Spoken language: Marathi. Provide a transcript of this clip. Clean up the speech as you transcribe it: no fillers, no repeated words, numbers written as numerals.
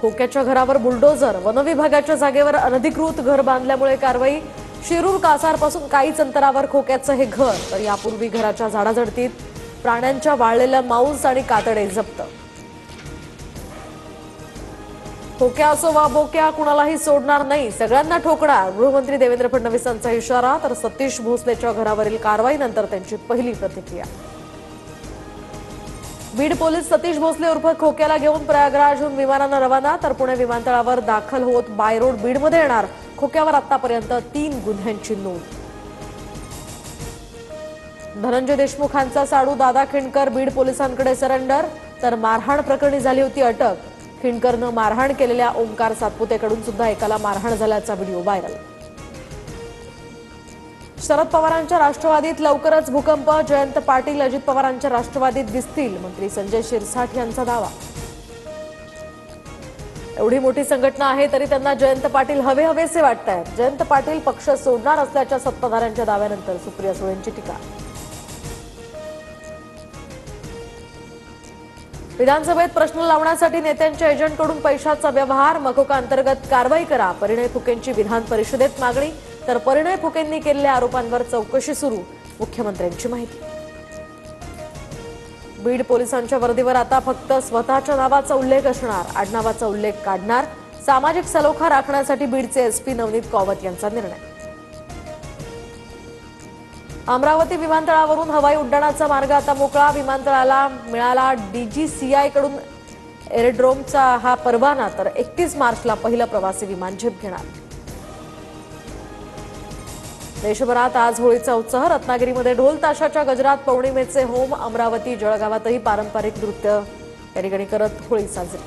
खोक्याच्या घरावर बुलडोझर, वनविभागाच्या जागेवर अनधिकृत घर बांधल्यामुळे कारवाई। शिरूर कासारपासून काहीच अंतरावर खोक्याचं हे घर, तर यापूर्वी घराच्या झाडाझडतीत प्राण्यांच्या वाळलेल्या मांस आणि कातडे जप्त। खोक्या असो वा बोक्या, कुणालाही सोडणार नाही, सगळ्यांना ठोकणार, गृहमंत्री देवेंद्र फडणवीसांचा इशारा। तर सतीश भोसलेच्या घरावरील कारवाईनंतर त्यांची पहिली प्रतिक्रिया। बीड पोलीस सतीश भोसले उर्फ खोक्याला घेऊन प्रयागराजहून विमानानं रवाना, तर पुणे विमानतळावर दाखल होत बाय रोड बीडमध्ये येणार। खोक्यावर आतापर्यंत 3 गुन्ह्यांची नोंद। धनंजय देशमुखांचा साडू दादा खिंडकर बीड पोलिसांकडे सरेंडर, तर मारहाण प्रकरणी झाली होती अटक। खिंडकरनं मारहाण केलेल्या ओंकार सातपुतेकडून सुद्धा एकाला मारहाण झाल्याचा व्हिडिओ व्हायरल। शरद पवारांच्या राष्ट्रवादीत लवकरच भूकंप, जयंत पाटील अजित पवारांच्या राष्ट्रवादीत दिसतील, मंत्री संजय शिरसाट यांचा दावा। एवढी मोठी संघटना आहे तरी त्यांना जयंत पाटील हवेहवेसे वाटतायत। जयंत पाटील पक्ष सोडणार असल्याच्या सत्ताधाऱ्यांच्या दाव्यानंतर सुप्रिया सुळेंची टीका। विधानसभेत प्रश्न लावण्यासाठी नेत्यांच्या एजंटकडून पैशाचा व्यवहार, मकोका अंतर्गत कारवाई करा, परिणय फुकेंची विधान परिषदेत मागणी। तर परिणय फुकेंनी केलेल्या आरोपांवर चौकशी सुरू, मुख्यमंत्र्यांची माहिती। बीड पोलिसांच्या वर्दीवर आता फक्त स्वतःच्या नावाचा उल्लेख असणार, आडनावाचा उल्लेख काढणार। सामाजिक सलोखा राखण्यासाठी बीडचे एसपी नवनीत कौवत यांचा निर्णय। अमरावती विमानतळावरून हवाई उड्डाणाचा मार्ग आता मोकळा, विमानतळाला मिळाला डीजीसीआय कडून एरोड्रोमचा हा परवाना, तर 31 मार्चला पहिलं प्रवासी विमान झेप घेणार। देशभरात आज होळीचा उत्साह, रत्नागिरीमध्ये ढोल ताशाच्या गजरात पौर्णिमेचे होम, अमरावती जळगावातही पारंपरिक नृत्य या ठिकाणी करत होळी साजरी।